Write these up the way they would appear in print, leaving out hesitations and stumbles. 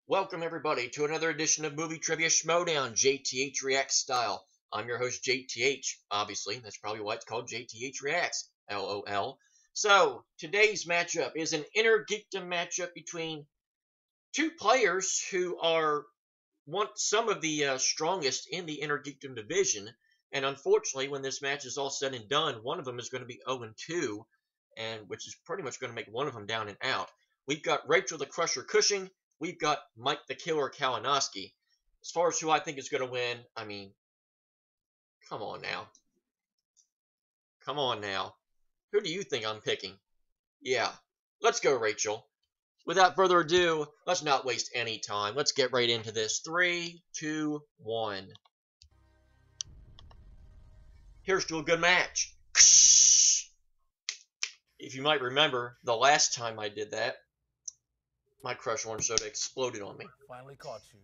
Welcome everybody to another edition of Movie Trivia Schmoedown, JTH Reacts style. I'm your host JTH, obviously. That's probably why it's called JTH Reacts, LOL. So, today's matchup is an InnerGeekdom matchup between two players who are some of the strongest in the InnerGeekdom Division. And unfortunately, when this match is all said and done, one of them is going to be 0-2, which is pretty much going to make one of them down and out. We've got Rachel the Crusher Cushing. We've got Mike the Killer Kalinowski. As far as who I think is going to win, I mean, come on now. Come on now. Who do you think I'm picking? Yeah, let's go, Rachel. Without further ado, let's not waste any time. Let's get right into this. 3, 2, 1. Here's to a good match. If you might remember, the last time I did that, my Crush Orange Soda exploded on me. Finally caught you.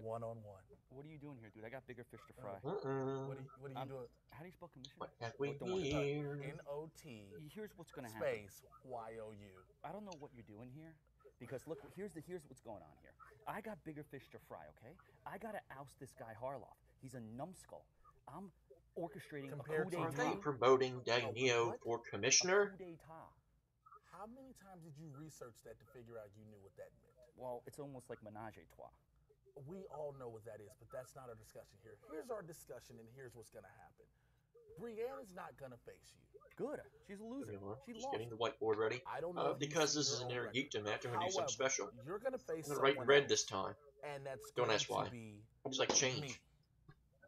One-on-one. What are you doing here, dude? I got bigger fish to fry. What are you doing? How do you spell commission? What have we here? here? N-O-T. Here's what's gonna happen. Space Y-O-U. I don't know what you're doing here, because look, here's what's going on here. I got bigger fish to fry, okay? I gotta oust this guy Harloff. He's a numbskull. I'm orchestrating a coup d'etat. Are they promoting Dagnino for commissioner? A coup d'etat. How many times did you research that to figure out you knew what that meant? Well, it's almost like menage a trois. We all know what that is, but that's not our discussion here. Here's our discussion, and here's what's going to happen. Brienne is not going to face you. Good. She's a loser. She Just lost. getting the whiteboard ready. I don't know because this is an InnerGeekdom match, I'm going to do something special. You're going to face I'm going to write red this time. And that's Don't going ask why. to be I just like change. me.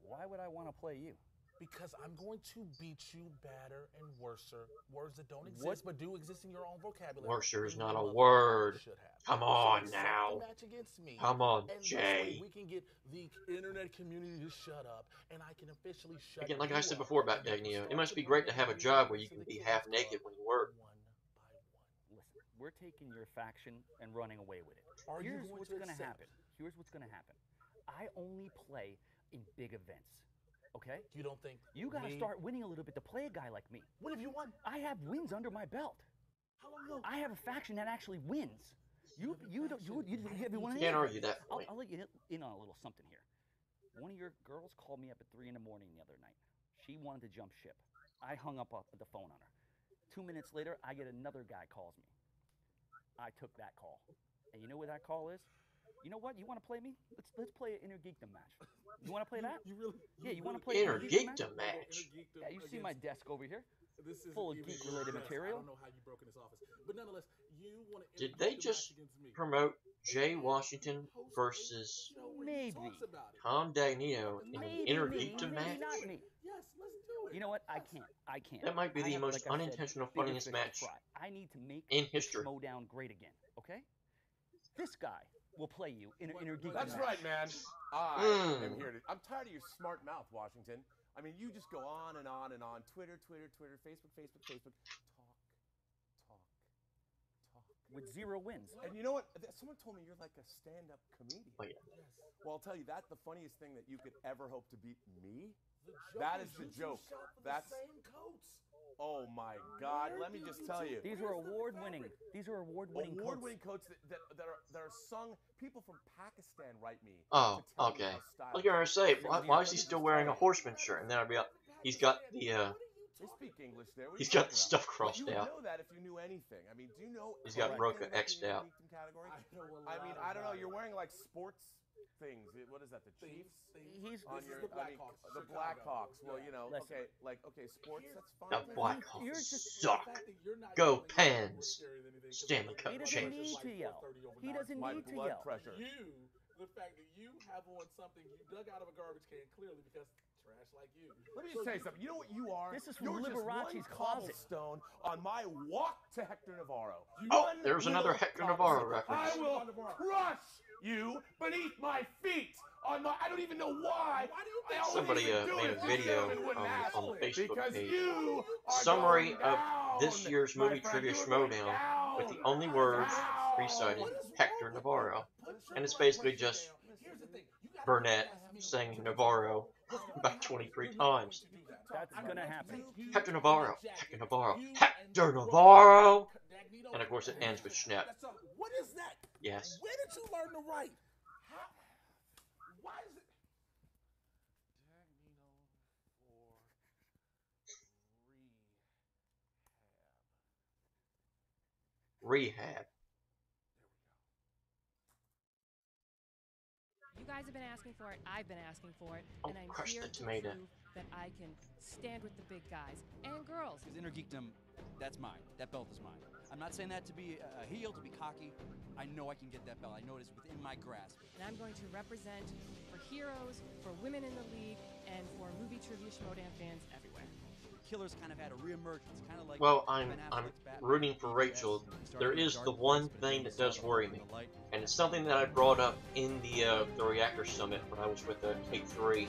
Why would I want to play you? Because I'm going to beat you badder and worser. Words that don't exist but do exist in your own vocabulary. Worser is not a word. Come on now. Come on, Jay. We can get the internet community to shut up, and I can officially shut Again, like I said before about Dagnino, it must be great to have a job where you can be half naked when you work. Listen, we're taking your faction and running away with it. Here's what's going to happen. Here's what's going to happen. I only play in big events. Okay? You don't think you gotta start winning a little bit to play a guy like me? When have you won? I have wins under my belt. How long ago? I have a faction that actually wins. You have one. Can't argue that point. I'll let you in on a little something here. One of your girls called me up at 3 in the morning the other night. She wanted to jump ship. I hung up the phone on her. 2 minutes later, I get another guy calls me. I took that call, and you know what that call is? You know what? You want to play me? Let's play an InnerGeekdom match. You want to play that? Yeah, you want to play InnerGeekdom match? Yeah, you see my desk over here? This is full of geek-related material. I don't know how you broke in this office, but nonetheless, you want to. Did they just promote Jay Washington versus Tom Dagnino in an InnerGeekdom match? Yes, let's do it. You know what? I can't. That might be the most unintentional, funniest match I need to make in history. Schmoedown great again. Okay? This guy will play you in an InnerGeekdom That's match. right, man. I am here to. I'm tired of your smart mouth, Washington. I mean, you just go on and on and on. Twitter, Facebook. Talk. With 0 wins. And you know what? Someone told me you're like a stand-up comedian. Oh, yeah. Well, I'll tell you, that's the funniest thing that you could ever hope to beat me. That is the joke. That's. Oh my God! Let me just tell you. These are award-winning. Award-winning coats that are sung. People from Pakistan write me. Oh, okay. I was gonna say, why is he still wearing a Horseman shirt? And then I'd be like, he's got the They speak English there. he's got the stuff crossed out. You out. would know that if you knew anything. I mean, do you know? He's got Roca X'd out. I mean, I don't know. You're wearing like sports things. What is that? The Chiefs? He's on your, the Blackhawks. Well, you know, okay, sports. That's fine. The Blackhawks suck. Go Pens. Stanley Cup He doesn't champions. need to yell. He doesn't My need to blood yell. pressure. The fact that you have on something you dug out of a garbage can clearly because trash like you. Let me just say something. You know what you are? This is from You're Liberace's just closet. Cobblestone on my walk to Hector Navarro. Oh, there's another Hector Navarro reference. I will crush you beneath my feet. I don't even know why. Somebody made a video on the Facebook because page. you Summary of this year's movie trivia Schmoedown with the only words recited Hector Navarro. And it's basically just Burnett saying Navarro about 23 times. That's gonna happen. Hector Navarro, Hector Navarro, Hector Navarro! And of course it ends with Schnepp. What is that? Yes. Where did you learn to write? Why is it? Rehab. You guys have been asking for it. I've been asking for it, Oh, and I'm crush here the to tomato. prove that I can stand with the big guys and girls. Because InnerGeekdom, that's mine. That belt is mine. I'm not saying that to be a heel, to be cocky. I know I can get that belt. I know it is within my grasp. And I'm going to represent for heroes, for women in the league, and for movie trivia Schmoedown fans everywhere. Killer's kind of had a reemergence, kind of like Well, I'm Ben Affleck's Batman, rooting for BVS. Rachel. He started There in a is dark the place, one but thing then that he does saw the worry light me, and the light. and it's something that I brought up in the Reactor Summit when I was with K3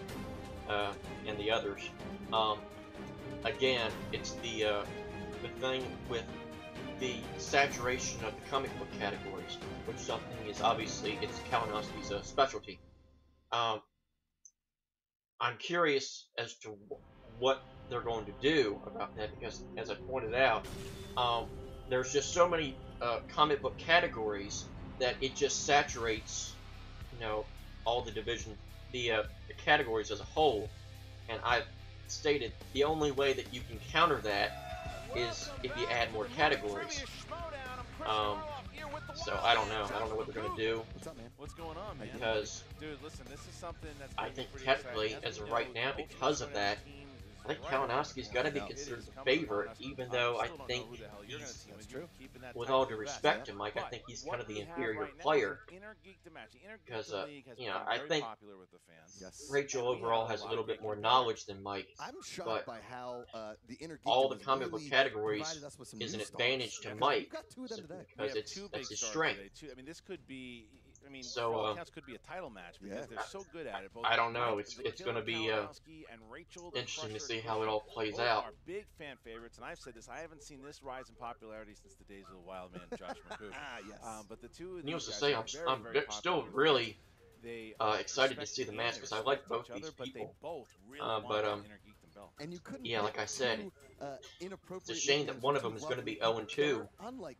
and the others. Again, it's the thing with the saturation of the comic book categories, which something is obviously it's Kalinowski's specialty. I'm curious as to what they're going to do about that because, as I pointed out, there's just so many comic book categories that it just saturates, all the division, the categories as a whole. And I've stated the only way that you can counter that is if you add more categories. So I don't know. I don't know what they're gonna do. What's up, man? What's going on, man? Because dude, listen, this is something that's I think technically, as of right now, because of that, I think Kalinowski's got to be considered the favorite, even though I think he's, with all due respect to Mike, I think he's kind of the inferior player. Because, I think Rachel overall has a little bit more knowledge than Mike, I'm shocked but by how the all the comic book categories is an advantage to Mike, You've got two of them today. because that's his strength. I mean, this could be. I mean, So, for all accounts, could be a title match because they're so good at it. Both I don't know. Mike, It's going to be Kalinowski and Rachel, the interesting to Crusher see how it all plays both out. are big fan favorites, and I've said this. I haven't seen this rise in popularity since the days of the Wild Man, Josh McCool. Yes. But the two of Needless these to say, guys I'm are very still popular. really They excited to respect see the match and because I like respect both each these other, but people. they both really But, want that InnerGeekdom belt. And you couldn't Yeah, like I said, it's a shame that one of them is going to be 0-2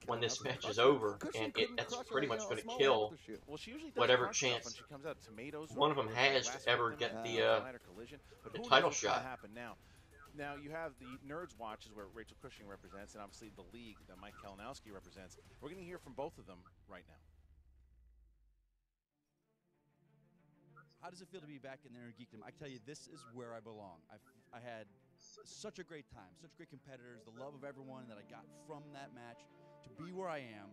when this match is over, and that's pretty much going to kill Well, she usually does whatever crush stuff chance when she comes out. Tomatoes one of them has to ever get the title shot. Now you have the Nerds Watches where Rachel Cushing represents, and obviously the League that Mike Kalinowski represents. We're going to hear from both of them right now. How does it feel to be back in InnerGeekdom? I tell you, this is where I belong. I had such a great time, such great competitors, the love of everyone that I got from that match to be where I am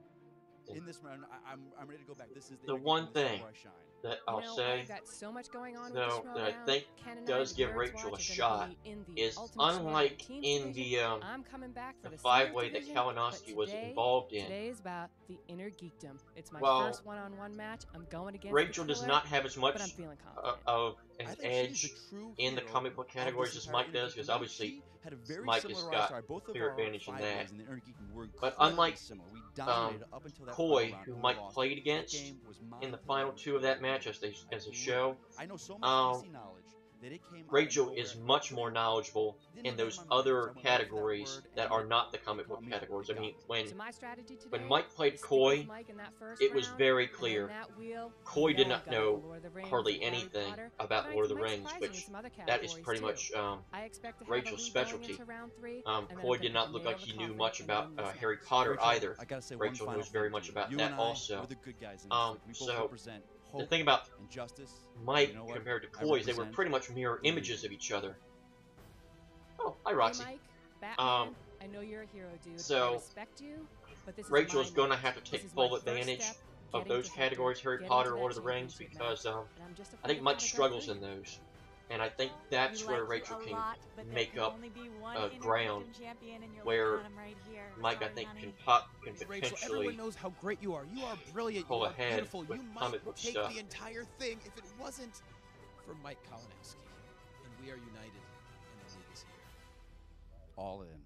in this round. I'm ready to go back. This is The one InnerGeekdom. This is thing where I shine. that I'll say, I've got so much going on though, with that I Schmoedown. think Ken and does I, the give Nerds Rachel a Watch, are shot gonna be in the is Ultimate unlike Schmoedown Teams in division. the I'm coming back for the five-way singles that division, Kalinowski but was today, involved in. Today is about the InnerGeekdom. It's my Well, first one-on-one match. I'm going against Rachel the does Killer, not have as much but I'm feeling confident. of an I think she's edge the true in the hero comic book of categories this as entire Mike does, because InnerGeekdom. obviously She had a very Mike has similar got roster. Both of clear our advantage in five that. ways in the InnerGeekdom were But incredibly unlike similar. We dominated up until that Coy, final round who when we Mike lost. played That against game was mine in the to final lose. two of that match as a show, I know so much DC knowledge that it came out of Rachel nowhere. is much more knowledgeable in those other categories that are not the comic book categories. I mean, when So my strategy today when Mike played is stick Coy, with Mike in that first it was round, very and then clear. that wheel, Coy did I'm not gonna know Lord of the Rings hardly and Harry anything Potter, about but Lord of I the might Rings, surprise you in which some other that is categories, pretty too. much I expect to have Rachel's a lead going specialty. into round 3, and then I'm Coy gonna did put not the look nail like of he the knew coffin much and about win this Harry match. Potter Rachel, either. I gotta say Rachel one final knows very thing much to you. about You that and I, also. we're the good guys in this league. We both So, represent hope the thing about and justice. Mike You know what? compared to I Coy is they were represent pretty much mirror the images of each other. Oh, hi Hey, Roxy. Mike, Batman, Um, I know you're a hero, dude. I so, respect you, but this Rachel is is my going to match. have to This take is my full first advantage step of getting those to Hector, categories, Harry getting Potter, to that Lord of the Rings, championship because match, and I'm just I afraid think of Mike how to go struggles through. in those. And I think that's where Rachel can make up ground where Mike, I think, can Rachel, potentially everyone knows how great you are. You are brilliant. pull You are ahead beautiful. with You comic might book take stuff. the entire thing if it wasn't for Mike Kalinowski. And we are united, and the league is here. all in.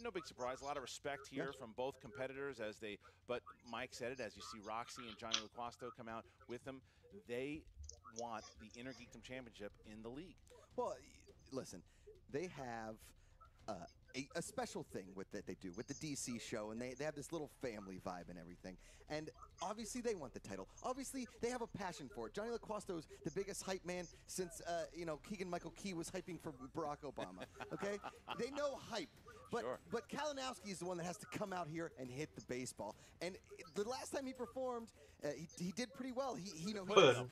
No big surprise. A lot of respect here from both competitors but Mike said it, as you see Roxy and Johnny LaQuasto come out with them. They want the InnerGeekdom Championship in the league. Well, listen, they have a special thing with that they do with the DC show, and they have this little family vibe and everything. And obviously they want the title. Obviously they have a passion for it. Johnny LaQuasto's the biggest hype man since Keegan-Michael Key was hyping for Barack Obama. Okay, they know hype. But Kalinowski is the one that has to come out here and hit the baseball. And the last time he performed, he did pretty well.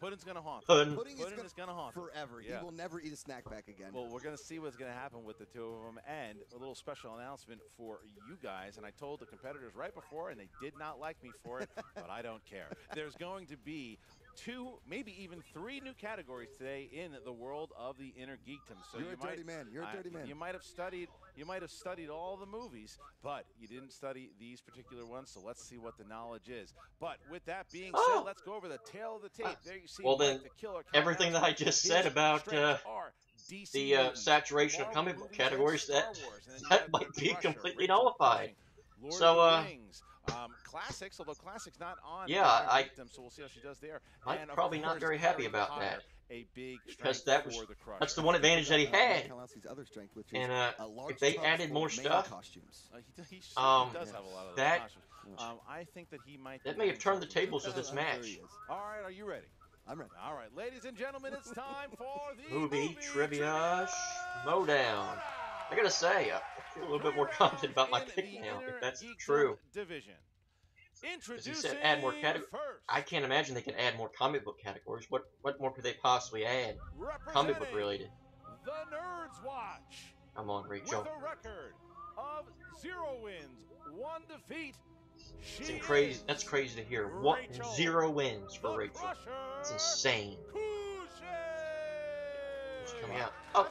Pudding's gonna haunt. Pudding is gonna haunt forever. Yeah. He will never eat a snack back again. Well, we're gonna see what's gonna happen with the two of them, and a little special announcement for you guys. And I told the competitors right before, and they did not like me for it, but I don't care. There's going to be 2, maybe even 3 new categories today in the world of the InnerGeekdom. So You're a dirty man. You're a dirty man. You might have studied all the movies, but you didn't study these particular ones. So let's see what the knowledge is. But with that being said, let's go over the tail of the tape. There you see then the killer. everything that I just said about the saturation of comic book categories, that might be completely nullified. So Classics, although Classics not on. Yeah, so we'll see how she does there. I'm probably not very happy about that. A big because that's the one advantage that he had. Other strength, which and is if they added more stuff, costumes. He does have a lot of that costumes. I think that he might. That may have turned the tables of this match. All right, are you ready? I'm ready. All right, ladies and gentlemen, it's time for the movie trivia Schmoedown. I gotta say, I feel a little bit more confident about my pick now, if that's true. Division. As he said, add more categories. I can't imagine they can add more comic book categories. What more could they possibly add? Comic book related. The Nerds Watch. Come on, Rachel. With a record of 0 wins, 1 defeat. It's crazy. That's crazy to hear. 0 wins for Rachel. It's insane. Who's coming out? Oh,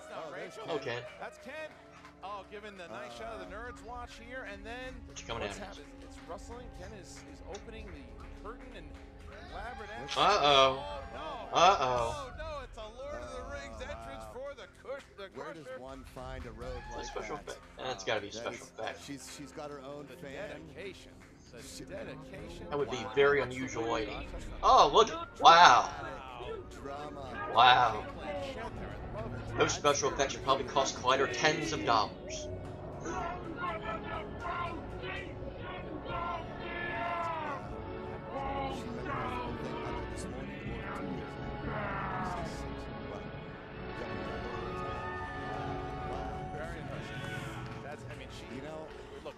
Ken. That's Ken. Oh, giving the nice shot of the Nerds Watch here, and then what's coming out? It's rustling. Ken is opening the curtain and elaborate entrance. Uh-oh. Oh, no, it's a Lord of the Rings entrance for the Crusher. Where does one find a road like special that? That's got to be a special effect. She's got her own fan. Dedication. The dedication. That would be very unusual lighting. Oh, look! Wow. Wow. Those special effects would probably cost Collider tens of dollars.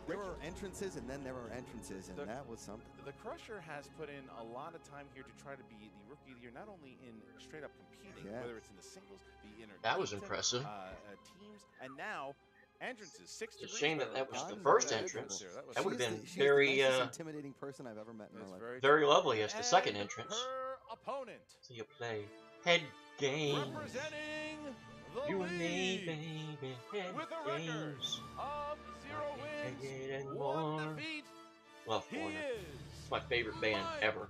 There were entrances and then there were entrances, and that was something. The Crusher has put in a lot of time here to try to be the Rookie of the Year, not only in straight up competing, whether it's in the singles, the that was impressive. Teams, and now entrances. 6 It's a shame that was the first entrance. That would have been very intimidating person I've ever met in my life. Very lovely as the second entrance. Her opponent. So you play head game. Representing the you lead and me, baby, head with a record games. Of 0 wins, 1 defeat. Love Foreigner. It's my favorite band ever.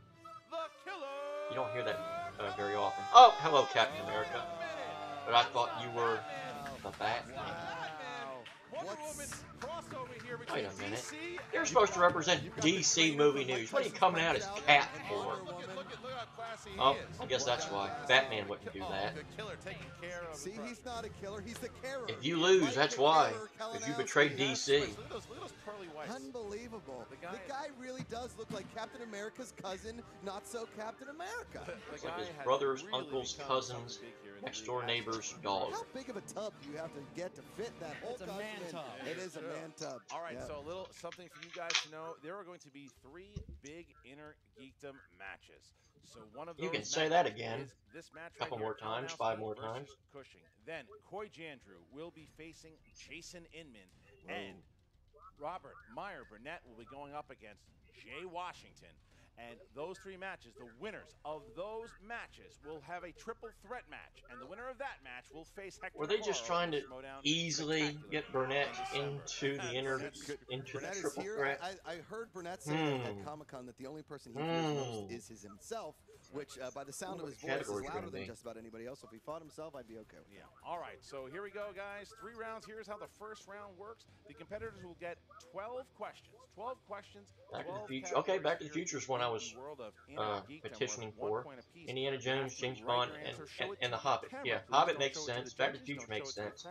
The Killer. You don't hear that very often. Oh, hello, Captain America. But I thought you were the Batman. Wait a minute. You're supposed to represent DC movie news. What are you coming out as Cat for? Oh, I guess that's why. Batman wouldn't do that. See, he's not a killer, he's the carer. If you lose, that's why. Because you betrayed DC. Unbelievable. The guy really does look like Captain America's cousin, not so Captain America. It's like his brother's, uncle's, cousins, next door neighbor's dog. How big of a tub do you have to get to fit that whole costume? It is a man tub. All right, so a little something for you guys to know. There are going to be 3 big InnerGeekdom matches. So one of those you can say that again. This match a couple more times, 5 more times. Cushing. Then Coy Jandrew will be facing Jason Inman, and Robert Meyer Burnett will be going up against Jay Washington. And those 3 matches, the winners of those matches will have a triple threat match, and the winner of that match will face Hector. Were they just trying to easily get Burnett into the triple threat? I heard Burnett say at Comic-Con that the only person he fears most is himself, which by the sound of his voice is louder than just about anybody else. So if he fought himself, I'd be okay with it. All right, so here we go, guys. 3 rounds. Here's how the first round works. The competitors will get 12 questions. 12 questions. Back to the Future. Okay, Back to the Future is one I was petitioning for. Indiana Jones, James Bond, and the Hobbit. Yeah, Hobbit makes sense. Back to the Future makes sense.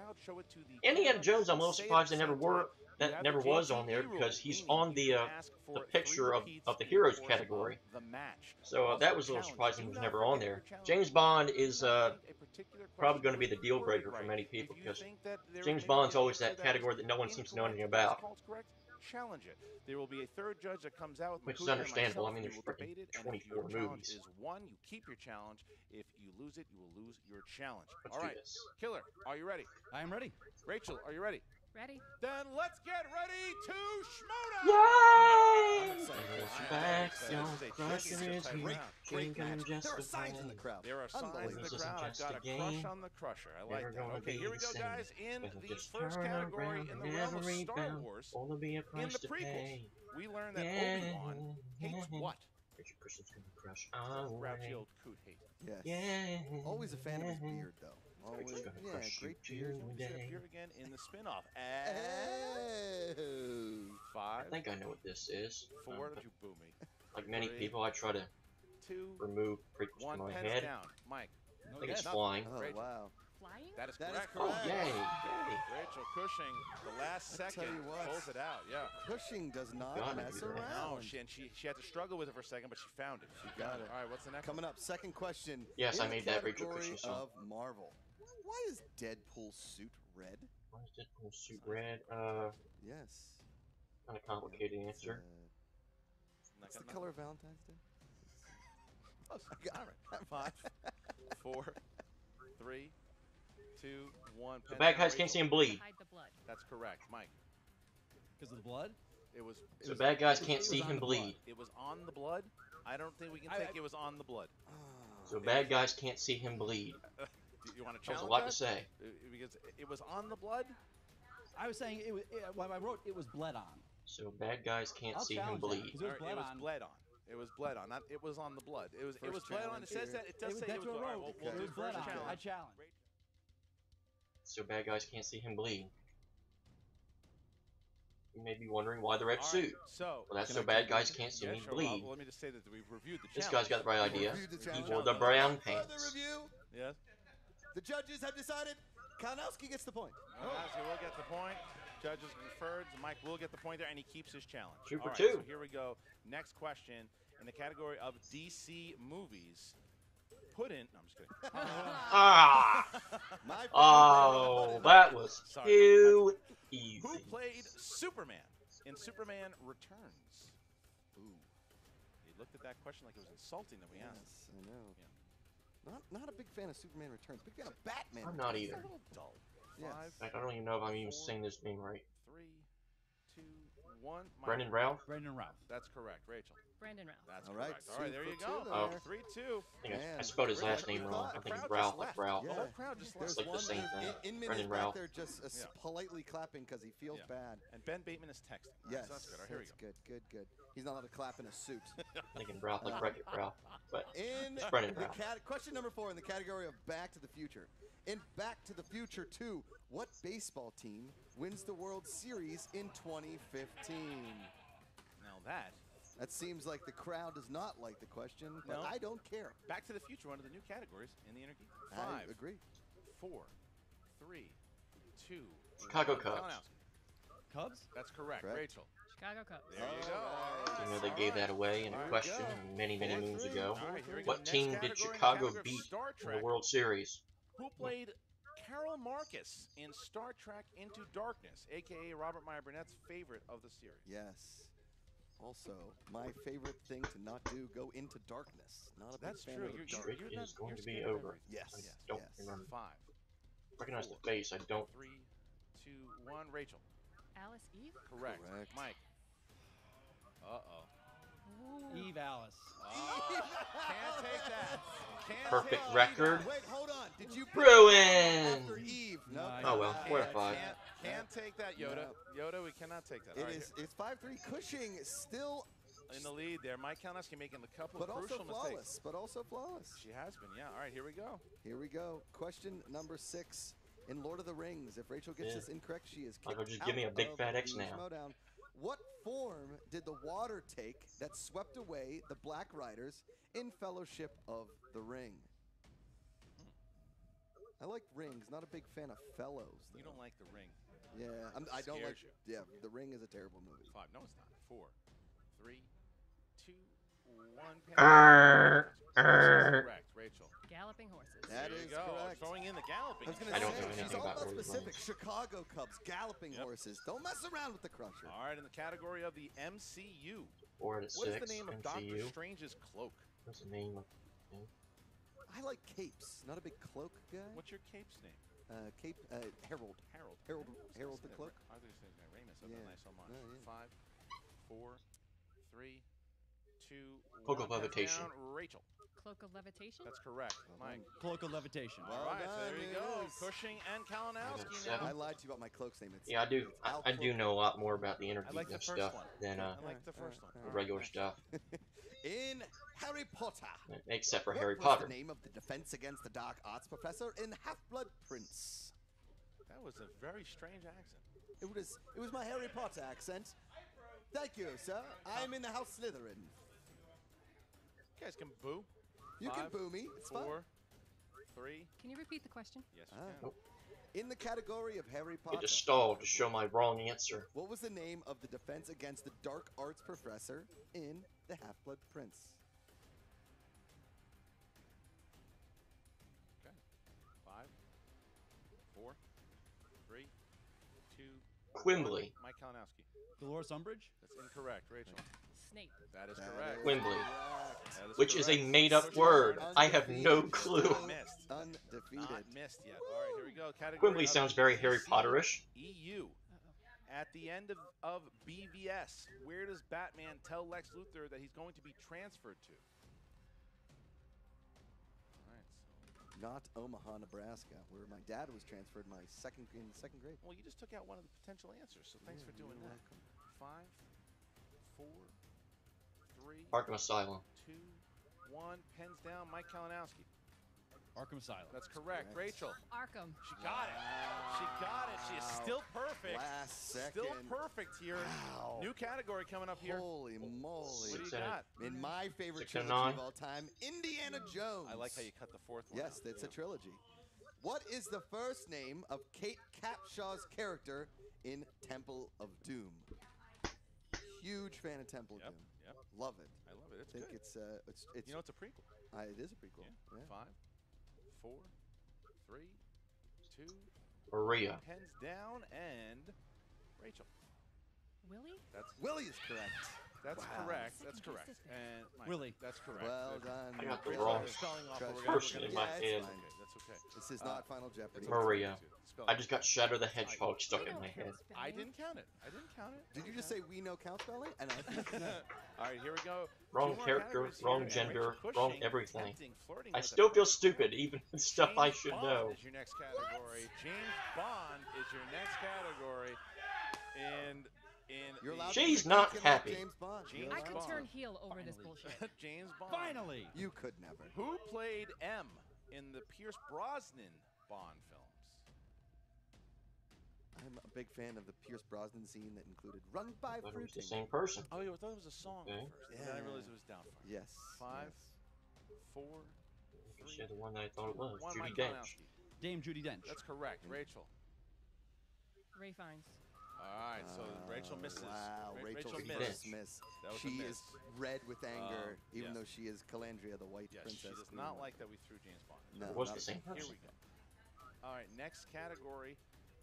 Indiana Jones, I'm a little surprised that never was on there because he's on the picture of the heroes category. So that was a little surprising he was never on there. James Bond is probably going to be the deal breaker for many people because James Bond's always that category that no one seems to know anything about. Challenge it. There will be a third judge that comes out with which is understandable. I mean, there's freaking 24 movies. Is won, you keep your challenge. If you lose it, you will lose your challenge. Let's All do right, this. Killer, are you ready? I am ready. Rachel, are you ready? Ready? Then let's get ready to Schmoedown! Yay! Back, There are signs in the crowd. There are signs in the crowd. I've got a crush on the crusher. I like that. Okay, here we go, guys. In the first category, in the realm of Star Wars, in the prequels, we learned that Obi-Wan hates what? Richard Christian's gonna crush Grouchy old coot hate. Yes. Yeah. Always a fan of his beard, though. Always. Richard's gonna Yeah, crush great you beard. He's gonna appear again in the spin-off. And Oh. 5, I think I know what this is. 4, did you boo me? Like many 3, people, I try to 2, remove prequels 1, from my pens head. down. Mike, I think it's nothing. flying. Oh, Rachel. wow. Flying? That is That is correct. Oh, correct. yay! Rachel Cushing, the last I tell second, you what. pulls it out. Yeah. Cushing does not Gotta mess do that. around. No, she had to struggle with it for a second, but she found it. She got it. All right, what's the next Coming up, second question. Yes, in I the made that Rachel category Cushing song. of Marvel. Why is Deadpool's suit red? Why is Deadpool's suit red? Yes. Kind of complicated It's, answer. What's the color of Valentine's Day? All right. 5, 4, 3, 2, 1. The bad guys can't see him bleed. Hide the blood. That's correct, Mike. Because of the blood? It was. So bad guys can't it see was on him the bleed. It was on the blood. I don't think we can take it was on the blood. So bad guys can't see him bleed. You want to That was challenge a lot that? to say. Because it was on the blood. I was saying when I wrote it was bled on. So bad guys can't I'll see him challenge that, bleed. 'cause it was bled It was on. bled on. It was bled on. Not. It was on the blood. It was First bled on. It challenge says here. that. It does say it That's was what bled I on. wrote. We'll It do was bled first on. challenge. I challenge. So bad guys can't see him bleed. You may be wondering why the red All right, suit. so Well, that's so bad guys can't see yeah, me sure, bleed. well, let me just say that we've reviewed the challenge. This guy's got the right idea. Reviewed the He challenge. wore the brown Further pants. review. Yes. The judges have decided Kalinowski gets the point. Kalinowski will get the point. Judges conferred. Mike will get the point there, and he keeps his challenge. 2 for All right, 2. So here we go. Next question in the category of DC movies. Put in. No, I'm just kidding. Ah! My favorite Oh, player. that was Sorry. too easy. Who played Superman in Superman Returns? Ooh, He looked at that question like it was insulting that we asked. yes, I know. Not a big fan of Superman Returns. Big fan of Batman. I'm not Returns. either. A little dull. Yes. 5, I don't even know if I'm even saying this name right. 3, 2, 1. Mike. Brendan Ralph? Brendan Ralph. That's correct. Rachel. Brandon Ralph. That's All right, correct. All right, 2 there for you 2 go. there. Oh. 3-2. I think Man. I spelled his last Really? name wrong. I think Crowd it's just Ralph, left. like Ralph. The Yeah. whole crowd just There's like the one same thing. Inman Brendan is Ralph. back there just Yeah. politely clapping because he feels Yeah. bad. And Ben Bateman is texting. Yes, So that's good. All right, here we go. good. He's not allowed to clap in a suit. I'm thinking Ralph, like Wreck-It Ralph. But In It's Brendan the Ralph. question number 4 in the category of Back to the Future. In Back to the Future 2, what baseball team wins the World Series in 2015? Now that. That seems like the crowd does not like the question, but No. I don't care. Back to the Future, one of the new categories in the InnerGeek. I 5, agree. 4, 3, 2. Chicago 1. Cubs. Kalinowski. Cubs? That's correct. Correct. Rachel. Chicago Cubs. There you go. Alright. you know they All gave right. that away in a All right, question go. many, many moons 4-3. ago. All right, here we go. What Next team did category in the Chicago category of beat Star in the Trek. World Series? Who played Carol Marcus in Star Trek Into Darkness, a.k.a. Robert Meyer Burnett's favorite of the series? Yes. Also, my favorite thing to not do, go into darkness. Not a big That's fan true. of the You're, dark. Trick you're is not, going you're to be scared of over. everything. Yes. I don't yes. remember. 5, Recognize the 4, face. I don't. 3, 2, 1. Rachel. Alice Eve. Correct. Correct. Mike. Uh-oh. Eve Alice. Oh, can't take that. Can't Perfect take record. Wait, hold on. Did you Bruin! after Eve? No. No, Oh well, Can't, what a 5. can't take that, Yoda. Yoda, we cannot take that. All right, It's 5-3. Cushing still, in the lead there. Mike Kalinowski making a couple but of also crucial flawless. mistakes. But also flawless. She has been, yeah. All right, here we go. Here we go. Question number 6. In Lord of the Rings, if Rachel gets Yeah. this incorrect, she is Michael, kicked just give me a out big of fat X the now. Schmoedown. What form did the water take that swept away the Black Riders in Fellowship of the Ring? I like rings, not a big fan of fellows. Though. You don't like The Ring. Yeah, I don't like. Scares you. Yeah, The Ring is a terrible movie. 5. No, it's not. 4, 3, 2, 1. Correct, Rachel. Galloping horses. That There is you go. correct. Throwing in the galloping. I was gonna I don't say, know anything she's all about about horses. specific. Chicago Cubs, galloping Yep. horses. Don't mess around with the Crusher. All right, in the category of the MCU. 4 to 6. What is the name of Doctor MCU. Strange's cloak? What's the name of? I like capes, not a big cloak guy. What's your cape's name? Cape, Harold. Harold. Harold the cloak. I was going to say Ramus. So Yeah. nice on mine. Yeah, yeah. 5, 4, 3, 2, Cloak 1. of levitation. Down. Rachel. Cloak of levitation. That's correct. Mike. Cloak of levitation. All right, so done, there you it go. is. Cushing and Kalinowski Seven. now. I lied to you about my cloak's name. It's, Yeah, I do. it's Al I do Cloak. know a lot more about the I like the InnerGeekdom first stuff one. than I like the first one. the All right, regular next. stuff, In Harry Potter. except for What Harry was Potter. the name of the defense against the Dark Arts professor in Half-Blood Prince? That was a very strange accent. It was my Harry Potter accent. Thank you, sir. I'm in the House Slytherin. You guys can boo. You can 5, boo me. It's fine. 4, 3. Can you repeat the question? Yes, you Ah. can. Nope. In the category of Harry Get Potter, to stall to show my wrong answer. what was the name of the defense against the Dark Arts professor in the Half-Blood Prince? Okay. 5, 4, 3, 2. Quimbley. 1. Mike Kalinowski. Dolores Umbridge? That's incorrect, Rachel. Snape. That is That correct. is Quimbley. correct. That is Which is a correct. made-up Cushing word. is I have no Undefeated. clue. Not missed. Undefeated. Not missed yet. All right, here we go. Category Quimbley of sounds the very Harry DC Potterish. EU. At the end of BVS, where does Batman tell Lex Luthor that he's going to be transferred to? All right, so, Not Omaha, Nebraska, where my dad was transferred in second grade. well, you just took out one of the potential answers, so thanks for doing you're that. welcome. 5, 4, 3, Arkham Asylum. 2, 1. Pens down. Mike Kalinowski. Arkham Asylum. That's correct. Correct. Rachel. Arkham. She got it. She got it. She is still perfect. Last second. Still perfect here. Wow. New category coming up here. Holy moly. What do you Six and a- got? In my favorite 6 and trilogy 9. of all time, Indiana Jones. I like how you cut the fourth one. Yes, out. it's a trilogy. What is the first name of Kate Capshaw's character in Temple of Doom? Huge fan of Temple of Yep, Doom. yep. Love it. I love it. It's I think good. it's You know, it's a prequel. it is a prequel. Yeah. Yeah. 5, 4, 3, 2. Maria. Pens down and Rachel. Willie? That's Willie is correct. That's Wow. correct. Second That's guess correct. this man. And Mike, Willie. That's correct. Well That's- done. I got the Rachel. wrong Spelling off, but we're person gonna in get my it. head. That's fine. Okay, that's okay. This is not Final Jeopardy. Maria. Spelling. I just got Shadow the Hedgehog stuck in my head. I didn't count it. I didn't count it. Did you just say we know count spelling? And I All right, here we go. Wrong Two more character, categories wrong here, and gender, Rachel wrong Cushing everything. attempting, flirting I with still a- feel stupid, even with stuff I James should Bond know. is your next category. James Bond is your next category. And in You're allowed the- to She's be not thinking like happy. James Bond. James You're I allowed could to. Bond. turn heel over this Finally. bullshit. James Bond. Finally! You could never. Who played M in the Pierce Brosnan Bond films? I'm a big fan of the Pierce Brosnan scene that included Run by I thought it was the Fruiting. same person. Oh, yeah, I thought it was a song Okay. at first. And then I realized it was Downfire. Yes. 5, yes. 4, She had the one that I thought it was, 1. Judi Mike Dench. Kalinowski. Dame Judi Dench. That's correct. Rachel. Ray Fiennes. All right, so Rachel misses. Wow, Rachel's Rachel Judi missed. Dench. miss. That was a She miss. is red with anger, even yes. though she is Calandria, the white Yes, princess. she does queen. not like that we threw James Bond. No, It was not the at same all. Here person. we go. All right, next category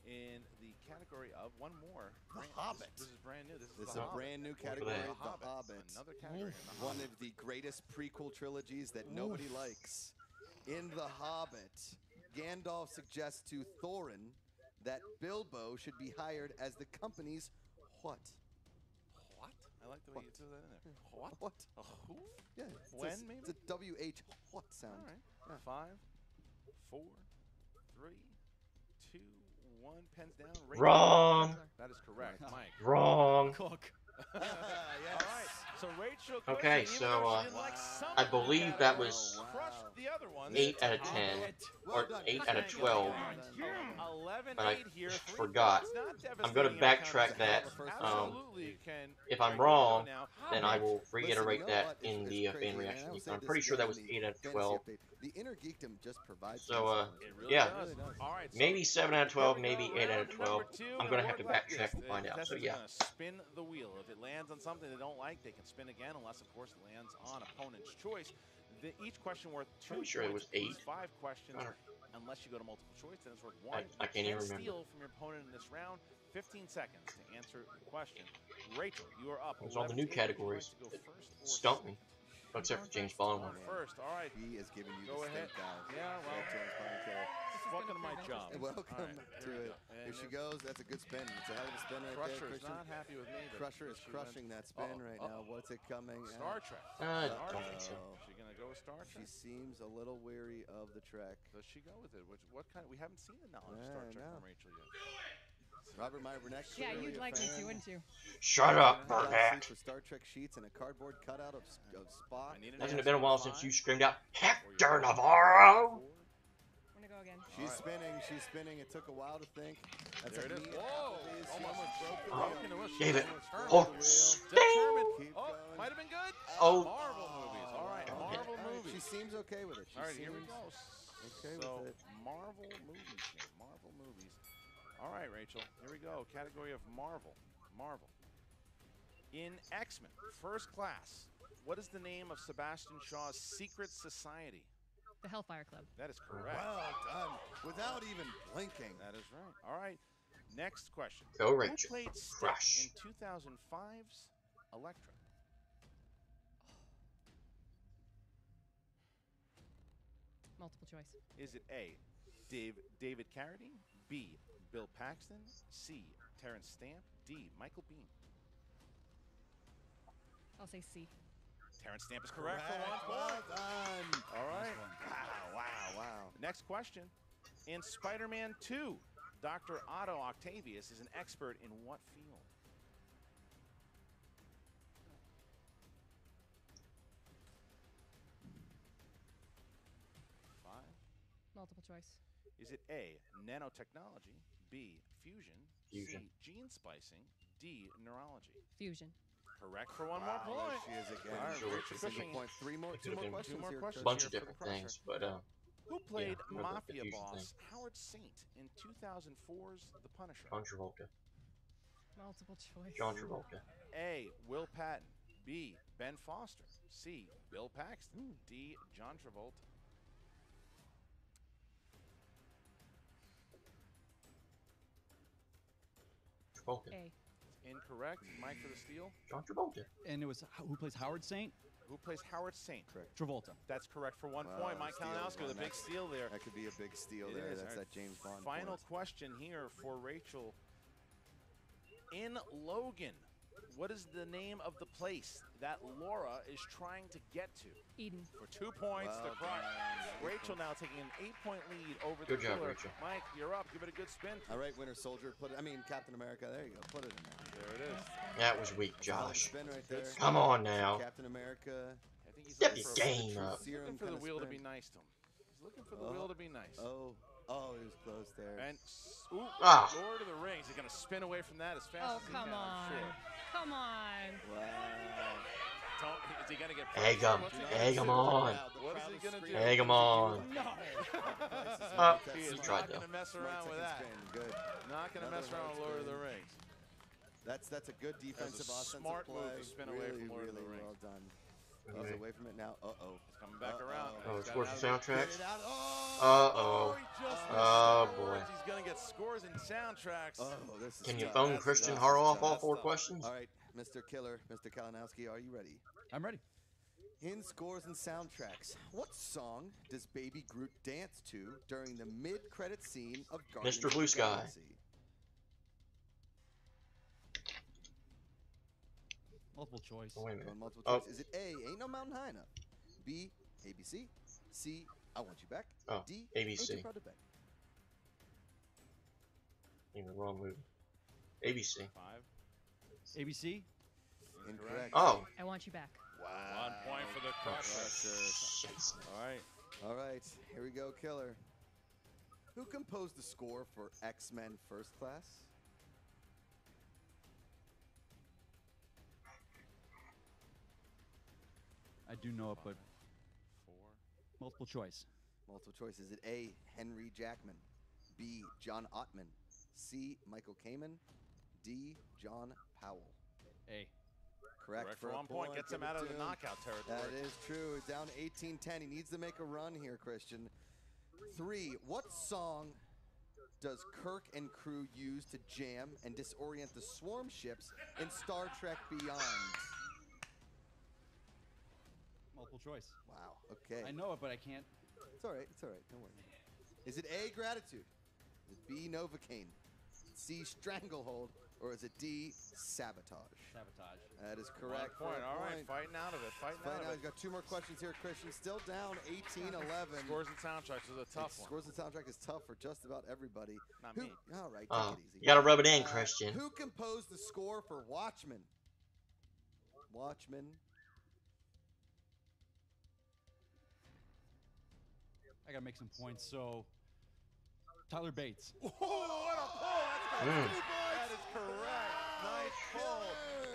in the category of one more. The Brand- Hobbit. This is brand new. This is This is the a Hobbit. brand new for category, that. The The Hobbit. Hobbit. Another category in the One Hobbit. of the greatest prequel trilogies that nobody likes. In The Hobbit, Gandalf suggests to Thorin that Bilbo should be hired as the company's what? What? I like the way you threw that in there. What? What? A who? Yeah. It's When, a, maybe? It's a WH what sound. All right. Yeah. 5, 4, 3, 2, 1. Pens down. Rachel. Wrong. That is correct, Mike. Wrong. Cook. All right. So Rachel Okay, Cushing, so, even though she didn't like some I of the believe that categories, was crushed the other ones. 8 out of 10, or 8 out of 12, 11-8 but I here. 3 forgot. points, not I'm going to devastating on account of backtrack that. Absolutely can. If I'm carry wrong, now. then I will reiterate Listen, you know that what? in It's the fan crazy, and reaction. I will say I'm this pretty sure again that was in the 8 out of fantasy 12. update. The Geekdom just provides So, things It really yeah. does. All right, so Maybe 7 out of 12, here we maybe go, 8 out round of 12. number 2 I'm going to have to work like backtrack this. and find The out. So, contestants yeah. are going to spin the wheel. If it lands on something they don't like, they can spin again, unless, of course, it lands on opponent's choice. Each question worth 2 Pretty sure it was points, 8. plus 5 questions. I don't- Unless you go to multiple choice, then it's worth 1. I can't even You remember. steal from your opponent in this round. 15 seconds to answer the question. Rachel, you are up. It was all the 11-8. new Would you like categories to go that first or stumped me. second? Except for James Bond one. First, all right. He is giving you Go the ahead. stink eye. Yeah, well, James Bond killer. welcome to my job. Welcome All right, to here we it. go. And Here she if goes. That's a good spin. It's a hell of a spin right Crusher there, is Christian. not happy with me. but Crusher is she crushing went- that spin right now. What's it coming? Star Trek. I don't think so. Is she gonna go with Star She Trek? seems a little weary of the trek. Does she go with it? What kind? We haven't seen the knowledge of Star Yeah, Trek no. from Rachel yet. Robert Meyer Burnett. Yeah, clearly you'd a like me fan. to, wouldn't you? Shut up, Fell asleep Burnett. with Star Trek sheets and a cardboard cutout of Spock. I need an Hasn't it answer been a in while 5, since you screamed out, or Hector you're Navarro? 4. I'm gonna go again. She's All right. spinning. She's spinning. It took a while to think. That's There a it is. knee. Whoa! She Almost broke the Oh, wheel. gave it. Turn Oh, the wheel. sting! Determined. Keep Oh, going. might have been good. Oh. Marvel movies. All right, Okay. Marvel All right, movies. She seems okay with it. She All right, here we seems go. okay So, with it. Marvel movies here. Marvel movies. All right, Rachel. Here we go. Category of Marvel. Marvel. In X-Men, First Class, what is the name of Sebastian Shaw's secret society? The Hellfire Club. That is correct. Well done. Without even blinking. That is right. All right. Next question. Go, Who Rachel. played Stick Crush. in 2005's Elektra? Multiple choice. Is it A, David Carradine, B, Bill Paxton, C, Terrence Stamp, D, Michael Biehn? I'll say C. Terrence Stamp is correct for 1 Well point. done. All right. Wow. Next question. In Spider-Man 2, Dr. Otto Octavius is an expert in what field? Multiple choice. Is it A, nanotechnology, B, fusion, Fusion. C, gene splicing, D, neurology? Fusion. Correct for one Wow, more point. there she is again. All right, Sure, Rachel it's a Single Cushing. point. Two more been questions. two more here, questions. A bunch of here for the different things, but, Who played remember the Mafia fusion boss thing. Howard Saint in 2004's The Punisher? John Travolta. Multiple choice. John Travolta. A, Will Patton, B, Ben Foster, C, Bill Paxton, D, John Travolta? Travolta. A. Incorrect. Mike for the steal. John Travolta. And it was who plays Howard Saint? Who plays Howard Saint? Correct. Travolta. That's correct for 1 Wow, point. Mike steal Kalinowski with a one. big steal there. That could be a big steal It there. is. That's All right, that James Bond. Final point. question here for Rachel. In Logan, what is the name of the place that Laura is trying to get to? Eden. For 2 points, Well the crush. done. Rachel now taking an 8-point lead over Good the job, killer. Rachel. Mike, you're up. Give it a good spin. All right, Winter Soldier. Captain America. There you go. Put it in there. There it is. That was weak, Solid Josh. Spin right there. Come on now. Captain America. I think he's Step looking your for, game up. looking for the kinda wheel to spin. be nice to him. He's looking for the Oh. wheel to be nice. Oh, he was close there. And ooh, Ah. Lord of the Rings. He's gonna spin away from that as fast Oh, as he come can. I'm on. sure. Come on. Wow. Is he gonna get Egg pressure? 'em. What's he gonna Egg do? 'em on. What is he gonna do? Egg 'em on. No. He He is tried not though. gonna mess around with that. Good. Not gonna Another mess around with hard Lord of spin. the Rings. That's a good defensive offensive smart play. move to spin away really, from Lord of the really Rings. well done. He's Okay. away from it now. Uh-oh. He's coming back around. Oh, He's it's got for it the out of soundtracks? Get it out. Uh-oh. He just Oh, missed boy. scores. He's gonna get scores in soundtracks. Oh, this is Can you tough. phone That's Christian tough. Harloff That's all tough. 4 That's tough. questions? All right, Mr. Killer, Mr. Kalinowski, are you ready? I'm ready. In scores and soundtracks, what song does Baby Groot dance to during the mid-credit scene of Guardians Mr. of Blue the Sky. Galaxy? Multiple choice. Oh, wait a minute. On multiple Oh. choice. Is it A, Ain't No Mountain High Enough? B, ABC? C, I Want You Back? Oh, D, ABC. Ain't You Proud to Beg? Even wrong movie. ABC. 5. ABC. Incorrect. Oh. I want you back. Wow. 1 point for the Crushers. All right. All right, here we go, Killer. Who composed the score for X-Men First Class? I do know it, but 4. multiple choice. Multiple choice. Is it A, Henry Jackman, B, John Ottman, C, Michael Kamen, D, John Powell? A. Correct for 1 point. Gets him out of the Tune. knockout territory. That is true. Down 18-10. He needs to make a run here, Christian. 3. What song does Kirk and crew use to jam and disorient the swarm ships in Star Trek Beyond? Multiple choice. Wow. Okay. I know it, but I can't. It's all right. It's all right. Don't worry. Is it A, Gratitude? Is it B, Novocaine? C, Stranglehold? Or is it D, Sabotage? Sabotage. That is correct. 1 point. for a All right, point. fighting out of it. Fighting out Now of he's it. got 2 more questions here, Christian. Still down 18-11. Scores and soundtracks is a tough one. Scores and soundtrack is tough for just about everybody. Not Who, me. all right, take Oh, it easy. you gotta rub it in, Christian. Who composed the score for Watchmen? Watchmen. I gotta make some points. So, Tyler Bates. Oh, what a pull! That's got 2 points. That is correct. Nice pull.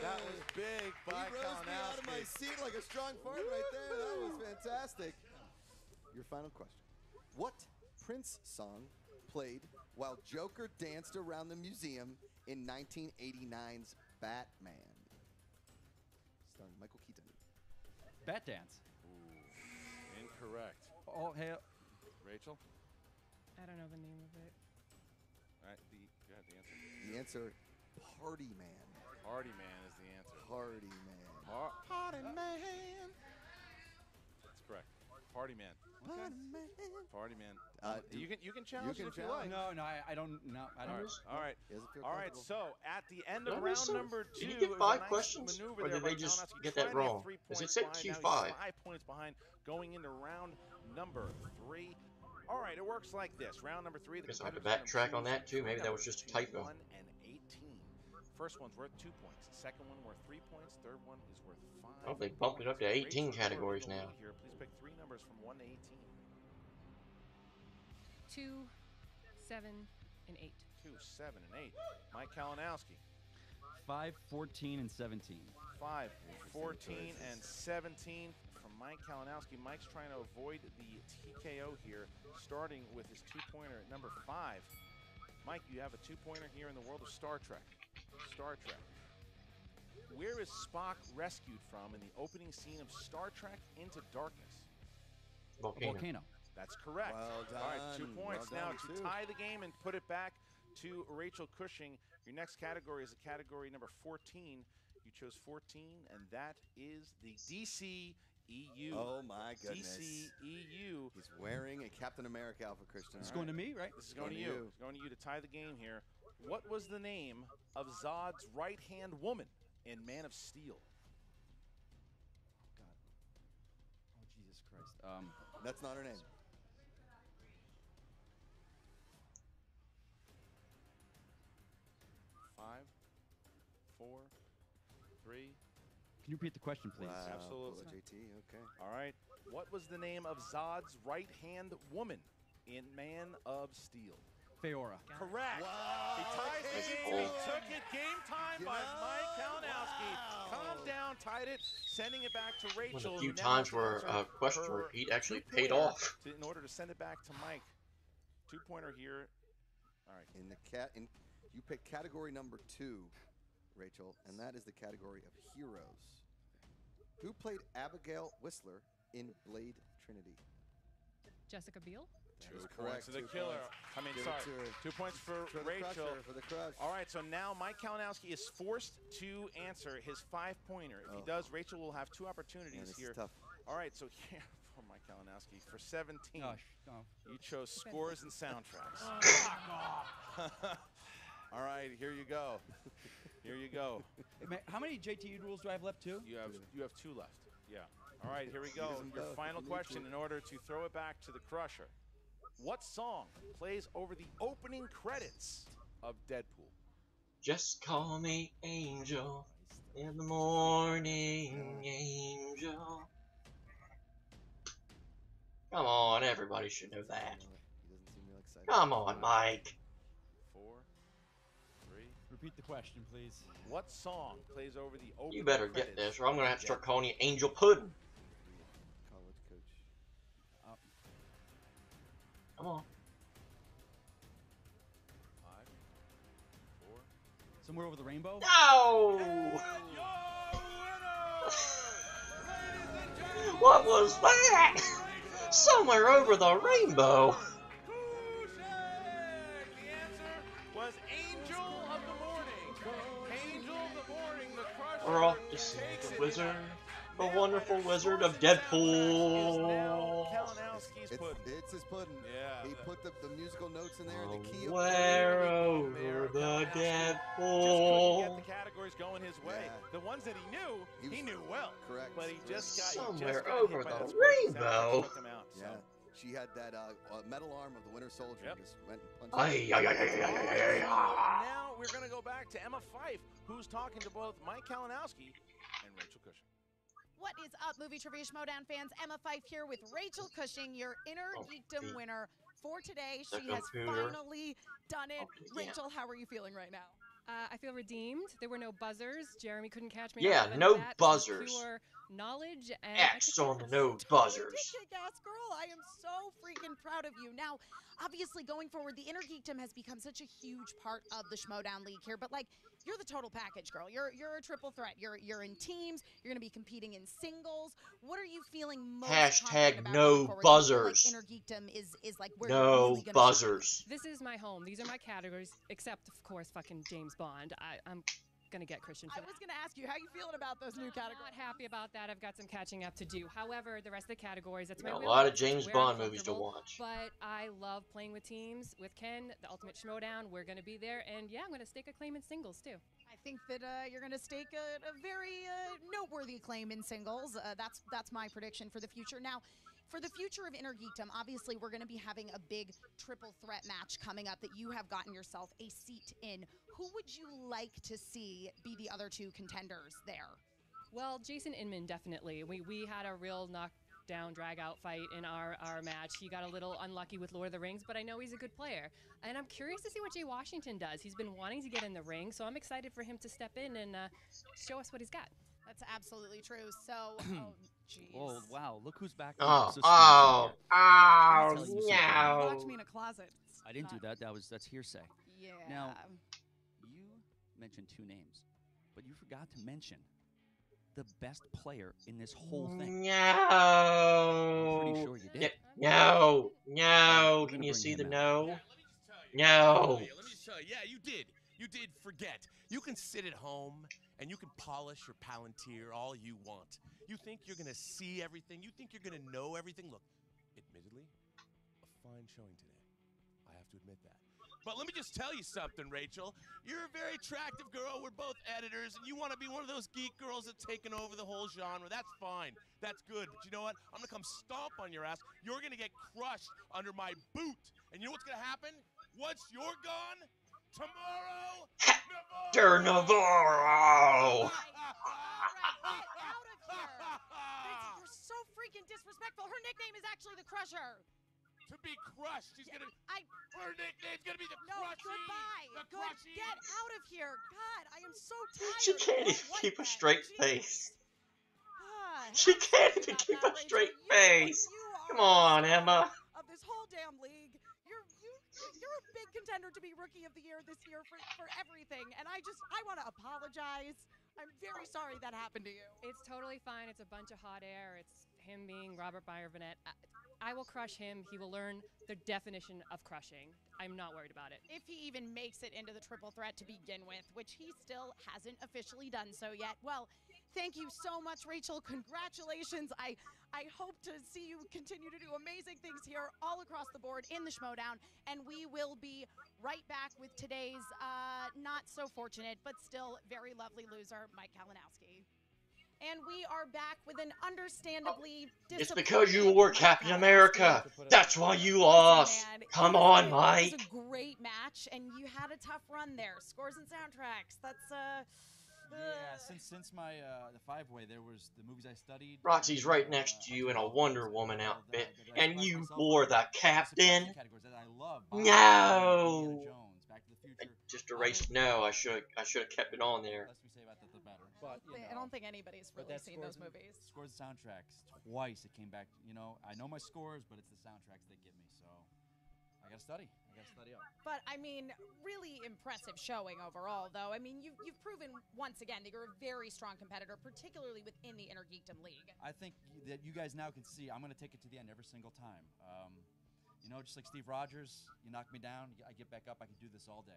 That was big by He rose me out of my Kalinowski. seat like a strong fart right there. That was fantastic. Your final question. What Prince song played while Joker danced around the museum in 1989's Batman? Starring Michael Keaton. Bat Dance. Ooh, incorrect. Oh, hell. Rachel? I don't know the name of it. All right, go ahead, the answer. The answer, Party Man. Party Man is the answer. Party Man. Party Man. That's correct. Party Man. Party Man. Party Man. You You can challenge can it if you challenge. like. No, I don't. No, I don't. All right. He doesn't feel All right, comfortable. so at the end Did I of miss round some? number 2, Did he it get was 5 a nice questions? maneuver Or there did by they just Kalinowski, get that trying to get wrong? 3 Because it points said behind. Now Q5. he's 5 points behind going into round number 3. All right, it works like this. Round number 3. The Guess I have to competitors backtrack are on that too. Maybe that was numbers just a typo. 1 and 18. First one's worth 2 points. Second one worth 3 points. Third one is worth 5. Oh, they bumped it up to 18 categories now. Here, please pick 3 numbers from 1 to 18. 2, 7, and 8. 2, 7, and 8. Mike Kalinowski. 5, 14, and 17. 5, 14, and 17 from Mike Kalinowski. Mike's trying to avoid the TKO here, starting with his 2-pointer at number 5. Mike, you have a 2-pointer here in the world of Star Trek. Star Trek. Where is Spock rescued from in the opening scene of Star Trek Into Darkness? Volcano. Volcano. That's correct. Well All right, 2 done. points Well now done, to too. tie the game and put it back to Rachel Cushing. Your next category is a category number 14. You chose 14, and that is the DCEU. Oh my goodness. DCEU. He's wearing a Captain America outfit, Christian. It's going to me, right? This is going to you. It's going to you to tie the game here. What was the name of Zod's right-hand woman in Man of Steel? God. Oh, Jesus Christ. That's not her name. Five, 4, 3. Can you repeat the question, please? Wow. Absolutely. Well, JT, okay. All right. What was the name of Zod's right-hand woman in Man of Steel? Feora. Correct. Wow. He ties the Okay. game. He took it. Game time by Yeah. Mike Kalinowski. Wow. Calm down, tied it, sending it back to Rachel. One of the who few now times has to where answer question her repeat actually paid 2-pointer off. in order to send it back to Mike. 2-pointer here. All right. You picked category number 2, Rachel, and that is the category of heroes. Who played Abigail Whistler in Blade Trinity? Jessica Biel? That 2 is points correct. to the 2 killer. points. I mean, Give it sorry. to her. 2 points for the Rachel. Crusher, for the crush. All right, so now Mike Kalinowski is forced to answer his 5-pointer. If he does, Rachel will have 2 Man, opportunities this here. is tough. All right, so here for Mike Kalinowski, for 17, Gosh, no. you chose scores and soundtracks. All right, here you go. Here you go. Hey, man, how many JTU rules do I have left, too? You have 2 left. Yeah. All right, here we go. Use them Your both final if you need question to. in order to throw it back to the Crusher. What song plays over the opening credits of Deadpool? Just call me Angel. In the morning, angel. Come on, everybody should know that. He doesn't seem real excited. Come on, Mike. 4, 3. Repeat the question, please. What song plays over the opening You better get credits this, or I'm gonna have to of start Deadpool? calling you Angel Pudding. College coach. Come on. 5, 4. Somewhere over the rainbow? No! What was that? Somewhere over the rainbow. Cushing! The answer was Angel of the Morning. Angel of the Morning, the Crusher. We're off to see the wizard, the wonderful wizard of Deadpool. Kalinowski's pudding. It's his pudding. Yeah. He put the musical notes in there and the key of Somewhere over the Just couldn't Deadpool. get the categories going his way. Yeah. The ones that he knew, he knew well. Correct. But he just got Somewhere hit over by the that squirty sound rainbow. that took him out, so. Yeah. She had that metal arm of the Winter Soldier. Yep. Just went and punched Ay, ay, ay, ay, ay, ay, ay. Now we're going to go back to Emma Fife, who's talking to both Mike Kalinowski and Rachel Cushing. What is up, Movie Trivia Schmoedown fans? Emma Fife here with Rachel Cushing, your InnerGeekdom winner for today. The She has computer. finally done it. Okay, yeah. Rachel, how are you feeling right now? I feel redeemed. There were no buzzers. Jeremy couldn't catch me. Yeah, out of no that. buzzers. Pure knowledge and X on the no You buzzers. did kick ass, girl. I am so freaking proud of you. Now, obviously, going forward, the InnerGeekdom has become such a huge part of the Schmoedown League here. But like, you're the total package, girl. You're a triple threat. You're in teams. You're going to be competing in singles. What are you feeling most Hashtag confident about no going forward? Do you feel like buzzers. InnerGeekdom is like where you're No really gonna shine? buzzers. This is my home. These are my categories, except of course, fucking James Bond. I'm gonna get Christian for I that. was going to ask you, how you feeling about those new I'm categories? not happy about that. I've got some catching up to do. However, the rest of the categories, that's You my got a lot of wheelhouse. James It's where I'm Bond movies to comfortable. watch. But I love playing with teams. With Ken, the Ultimate Schmoedown, we're gonna be there, and yeah, I'm gonna stake a claim in singles too. I think that you're going to stake a very noteworthy claim in singles. That's my prediction for the future. Now, for the future of InnerGeekdom, obviously we're going to be having a big triple threat match coming up that you have gotten yourself a seat in. Who would you like to see be the other two contenders there? Well, Jason Inman, definitely. We had a real knockdown, drag-out fight in our match. He got a little unlucky with Lord of the Rings, but I know he's a good player. And I'm curious to see what Jay Washington does. He's been wanting to get in the ring, so I'm excited for him to step in and show us what he's got. That's absolutely true. So, oh, jeez. Oh, wow. Look who's back. Oh, Suspense oh, here. oh, Let me tell you something. no. Locked me in a closet. It's I didn't do not- that. That's hearsay. Yeah. Now, you mentioned 2 names, but you forgot to mention the best player in this whole thing. I'm pretty No. sure you did. No. No. We're Can gonna you bring see him the out. no? Let me just tell you. No. Let me just tell you. Yeah, you did. You did forget. You can sit at home and you can polish or palantir all you want. You think you're going to see everything. You think you're going to know everything. Look, admittedly, a fine showing today. I have to admit that. But let me just tell you something, Rachel. You're a very attractive girl. We're both editors, and you want to be one of those geek girls that's taken over the whole genre. That's fine. That's good. But you know what? I'm going to come stomp on your ass. You're going to get crushed under my boot. And you know what's going to happen? Once you're gone, tomorrow, Hector Navarro. All right, get out of here. You're so freaking disrespectful. Her nickname is actually the Crusher. To be crushed. She's going to... I Her nickname's going to be the no. Crushy. Goodbye. The Good. Crushy. Get out of here. God, I am so tired. She can't Don't even like keep a that. straight Jeez. face. Ah, She I'm can't sorry even about keep that, a Rachel. straight You- face. you are Come on, the Emma. star Of this whole damn league, you're a big contender to be Rookie of the Year this year for everything, and I want to apologize. I'm very sorry that happened to you. It's totally fine. It's a bunch of hot air. It's him being Robert Burnett. I will crush him. He will learn the definition of crushing. I'm not worried about it. If he even makes it into the triple threat to begin with, which he still hasn't officially done so yet. Well, thank you so much, Rachel. Congratulations. I hope to see you continue to do amazing things here all across the board in the Schmoedown, and we will be right back with today's not so fortunate but still very lovely loser, Mike Kalinowski. And we are back with an understandably It's because you wore Captain America. That's why you Listen, lost. man, Come it on, was Mike. a great match, and you had a tough run there. Scores and soundtracks. That's Yeah, since my the 5-way, there was the movies I studied. Roxy's right next to you in a Wonder Woman outfit, that I and surprised you myself wore with. the The captain. suppressor categories that I love. Bond, Indiana No. Jones, Back to the I Future. just erased. No, I should have kept it on there. Less we say about that, the better. But I don't think anybody's but really that seen those movies. Scores and soundtracks twice. It came back. You know, I know my scores, but it's the soundtracks that get me. So I gotta study. I gotta study up. But I mean, really impressive showing overall, though. I mean, you've proven once again that you're a very strong competitor, particularly within the InnerGeekdom League. I think that you guys now can see I'm gonna take it to the end every single time. You know, just like Steve Rogers, you knock me down, I get back up. I can do this all day.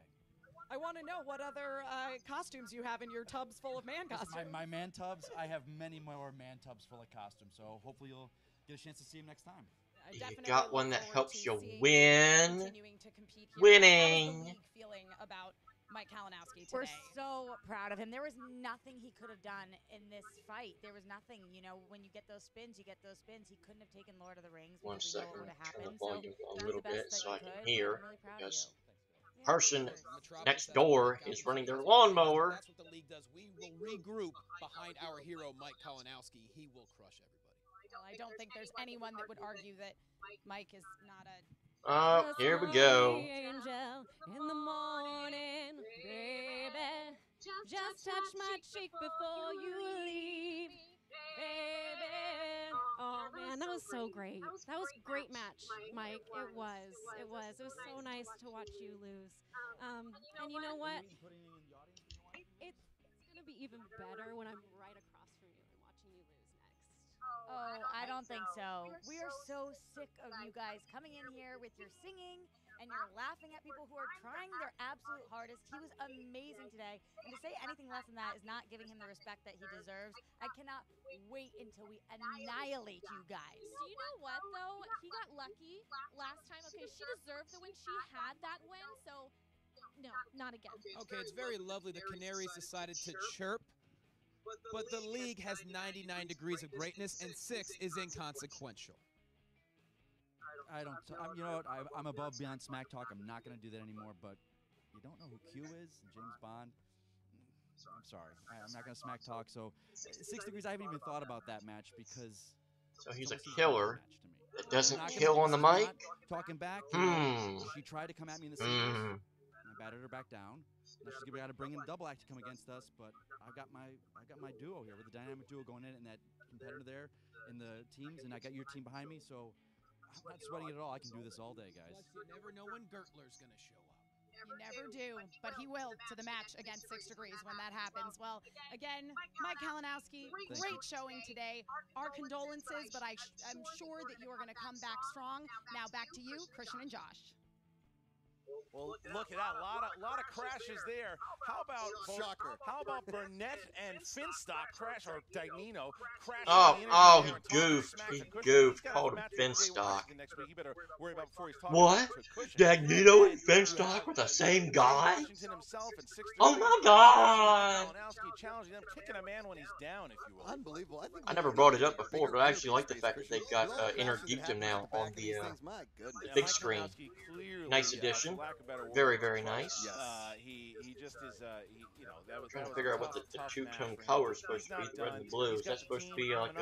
I want to know what other costumes you have in your tubs full of man costumes. My man tubs, I have many more man tubs full of costumes, so hopefully you'll get a chance to see them next time. You got one that helps you win. Winning. Feeling about Mike Kalinowski today. We're so proud of him. There was nothing he could have done in this fight. There was nothing. You know, when you get those spins, you get those spins. He couldn't have taken Lord of the Rings. 1 second, Would have turn the happened. volume a little bit so I can hear. I'm really proud Because of you. person next door is running their lawnmower. That's what the league does. We will regroup behind our hero, Mike Kalinowski. He will crush everybody. Well, I don't think there's anyone that would argue that Mike is not a... Oh, here we go. Angel in the morning, baby. Just touch my cheek before you leave, baby. Oh man, that was so great. That was a great match, Mike. It was. It was so nice to watch you lose. And you know what? It's gonna be even better when I'm right across from you and watching you lose next. Oh, I don't think so. We are so sick of you guys coming in here with your singing and you're laughing at people who are trying their absolute hardest. He was amazing today. And to say anything less than that is not giving him the respect that he deserves. I cannot wait until we annihilate you guys. Do you know what, though? He got lucky last time. Okay, she deserved the win. She had that win, so no, not again. Okay, it's very lovely the Canaries decided to chirp, but the league has 99 degrees of greatness, and 6 is inconsequential. I don't. You know what? I'm above beyond smack talk. I'm not going to do that anymore. But you don't know who Q is, James Bond. I'm sorry. I'm not going to smack talk. So 6 degrees. I haven't even thought about that match because. So he's a killer that doesn't kill on the mic. Talking back. She tried to come at me in the singles. I battered her back down. Now she's gonna bring in double act to come against us. But I got my duo here with the dynamic duo going in and that competitor there in the teams, and I got your team behind me. So. I'm not sweating it at all. I can do this all day, guys. Plus, you never know when Gertler's going to show up. You never do, but he will to the match against 6 degrees when that happens. Well, again, Mike Kalinowski, great showing today. Our condolences, but I'm sure that you are going to come back strong. Now back to you, Christian and Josh. Well, look at that. A lot of crashes there. How about Burnett and Finstock crash, or Dagnino crash? Oh, he goofed. He goofed. Called him Finstock. What? Dagnino and Finstock were the same guy? Oh my God! Challenging them, kicking a man when he's down, if you will. Unbelievable. I never brought it up before, but I actually like the fact that they got InnerGeekdom now on the big screen. Nice addition. Very, very nice. He just is. You know, that was. Trying to figure out what the two-tone color is supposed to be. The red and the blue. Is that supposed to be like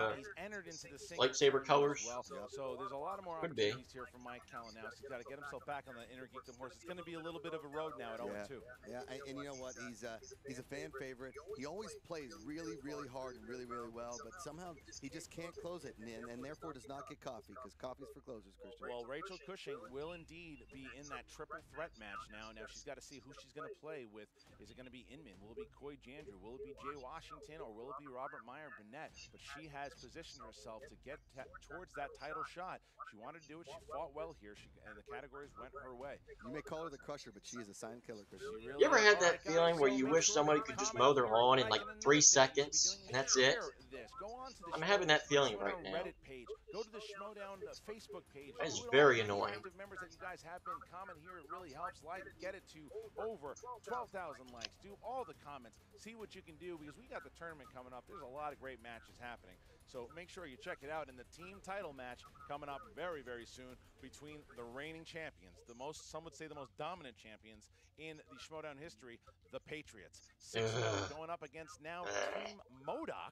lightsaber colors? So there's a lot of more opportunities here for Mike Kalinowski. He's got to get himself back on the InnerGeekdom horse. It's going to be a little bit of a road now at 0-2. Yeah, and you know what? He's a fan favorite. He always plays really, really hard and really, really well, but somehow he just can't close it, and therefore does not get coffee, because coffee's for closers, Christian. Well, Rachel Cushing will indeed be in that triple threat match now. Now she's got to see who she's going to play with. Is it going to be Inman? Will it be Coy Jandrew? Will it be Jay Washington? Or will it be Robert Meyer Burnett? But she has positioned herself to get towards that title shot. She wanted to do it. She fought well here. And the categories went her way. You may call her the crusher, but she is a silent killer, Christian. You ever had that feeling where you wish somebody could just mow their lawn in like 3 seconds, and that's it? this. Go on to the I'm having that feeling right now. Reddit page. Go to the Schmoedown Facebook page. That is Do it all. very Any annoying. active members that you guys have been, comment here. It really helps. Like, get it to over 12,000 likes. Do all the comments. See what you can do because we got the tournament coming up. There's a lot of great matches happening. So make sure you check it out. And the team title match coming up very, very soon between the reigning champions, some would say the most dominant champions in the Schmoedown history, the Patriots. 6-0 going up against now Team Modoc,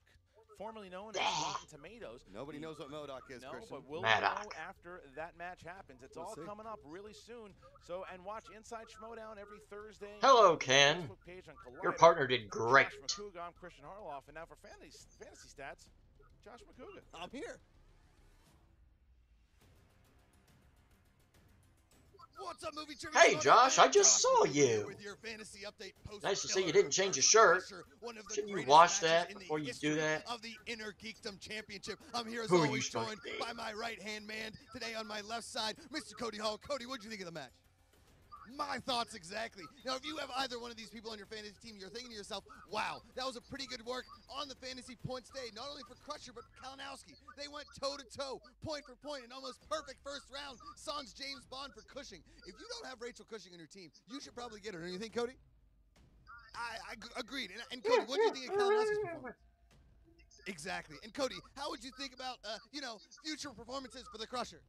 formerly known as Rotten Tomatoes. Nobody knows what Modoc is, No, Christian. but we'll know after that match happens. It's all coming up really soon. So, and watch Inside Schmoedown every Thursday. Hello, Ken. Your partner did great. Josh McCouga, I'm Christian Harloff, and now for fantasy stats, Josh McCouga. I'm here. What's up, movie trivia? Hey, Josh, I just saw you. With your fantasy update Nice to see you didn't change your shirt. Shouldn't you wash that before you do that? Of the InnerGeekdom Championship. I'm here as Who are you always supposed joined to be? by my right-hand man. Today on my left side, Mr. Cody Hall. Cody, what did you think of the match? My thoughts exactly. Now, if you have either one of these people on your fantasy team, you're thinking to yourself, wow, that was a pretty good work on the fantasy points day, not only for Crusher, but Kalinowski. They went toe-to-toe, point for point, an almost perfect first round. Sans James Bond for Cushing. If you don't have Rachel Cushing on your team, you should probably get her. Don't you think, Cody? I agreed. And Cody, what do you think of Kalinowski's performance? Exactly. And Cody, how would you think about, future performances for the Crusher?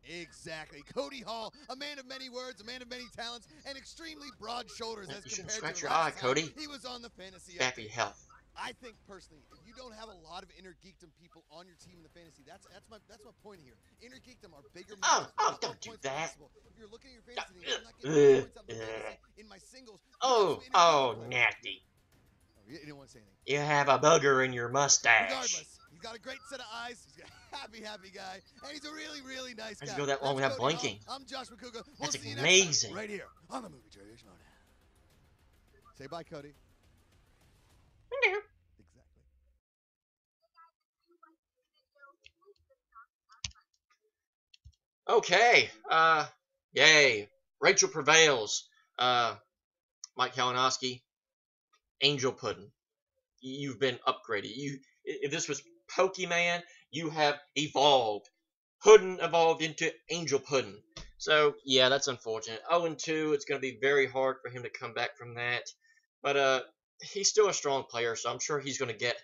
Exactly. Cody Hall, a man of many words, a man of many talents, and extremely broad shoulders as You shouldn't compared scratch to your eye, last Cody. time he was on the fantasy. Happy health. I think personally, if you don't have a lot of InnerGeekdom people on your team in the fantasy, that's my point here. InnerGeekdom are bigger. Don't do that. If you're looking at your fantasy, I'm not getting points out of the fantasy in my singles. Nasty. You didn't want to say anything. You have a booger in your mustache. Regardless, he's got a great set of eyes. He's a happy guy, and he's a really, really nice guy. How'd you go that long without blinking? I'm Josh McCouga. That's see you amazing. next time, right here on the Movie Trivia Schmoedown. Say bye, Cody. Exactly. Okay. Yay. Rachel prevails. Mike Kalinowski. Angel Pudding. You've been upgraded. If this was Pokemon, you have evolved. Puddin evolved into Angel Pudding. So, yeah, that's unfortunate. 0-2, it's going to be very hard for him to come back from that. But he's still a strong player, so I'm sure he's going to get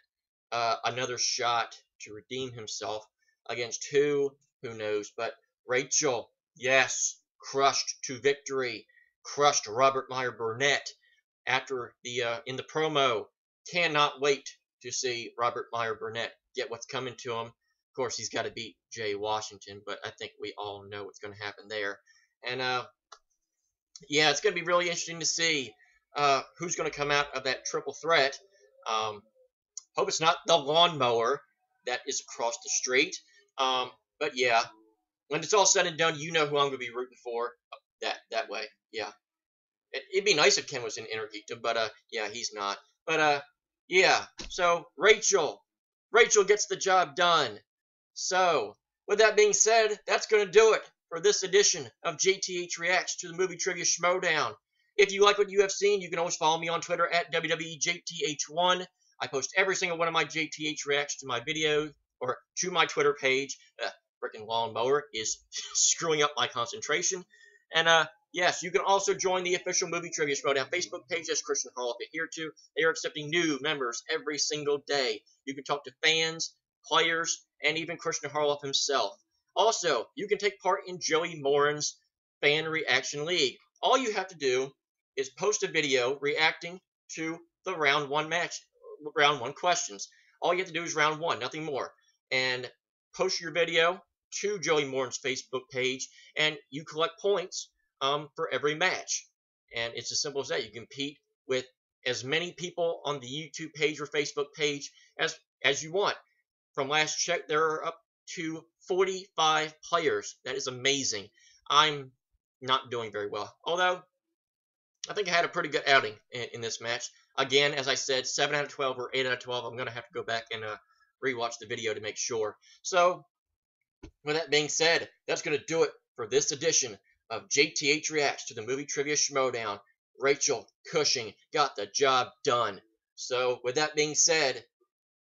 another shot to redeem himself against who knows. But Rachel, yes, crushed to victory. Crushed Robert Meyer Burnett after in the promo. Cannot wait to see Robert Meyer Burnett get what's coming to him. Of course, he's got to beat Jay Washington, but I think we all know what's going to happen there. And, yeah, it's going to be really interesting to see who's going to come out of that triple threat. Hope it's not the lawnmower that is across the street. But, yeah, when it's all said and done, you know who I'm going to be rooting for that way. Yeah. It'd be nice if Ken was in InnerGeekdom, but, yeah, he's not. But, yeah, so Rachel gets the job done. So, with that being said, that's going to do it for this edition of JTH Reacts to the Movie Trivia Schmoedown. If you like what you have seen, you can always follow me on Twitter at WWEJTH1. I post every single one of my JTH Reacts to my videos, or to my Twitter page. Frickin' lawnmower is screwing up my concentration. And, yes, you can also join the official Movie Trivia Schmoedown Facebook page, as Christian Harloff adhere to. They are accepting new members every single day. You can talk to fans, players, and even Christian Harloff himself. Also, you can take part in Joey Morin's Fan Reaction League. All you have to do is post a video reacting to the round 1 match, round 1 questions. All you have to do is round 1, nothing more. And post your video to Joey Morin's Facebook page, and you collect points for every match. And it's as simple as that. You compete with as many people on the YouTube page or Facebook page as you want. From last check, there are up to 45 players. That is amazing. I'm not doing very well. Although, I think I had a pretty good outing in this match. Again, as I said, 7 out of 12 or 8 out of 12. I'm going to have to go back and rewatch the video to make sure. So, with that being said, that's going to do it for this edition of JTH Reacts to the Movie Trivia Schmoedown. Rachel Cushing got the job done. So, with that being said,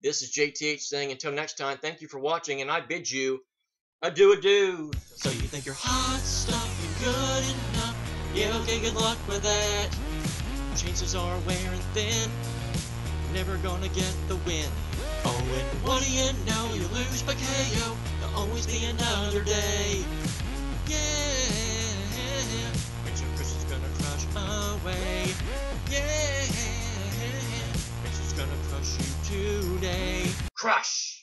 This is JTH saying until next time, thank you for watching, and I bid you adieu. So you think you're hot stuff, you're good enough? Yeah, okay, good luck with that. Chances are wearing thin, never gonna get the win. Oh, and what do you know? You lose by KO. There'll always be another day. Yeah, Rachel Chris is gonna crush away. Yeah, Rachel's gonna crush you today. Crush!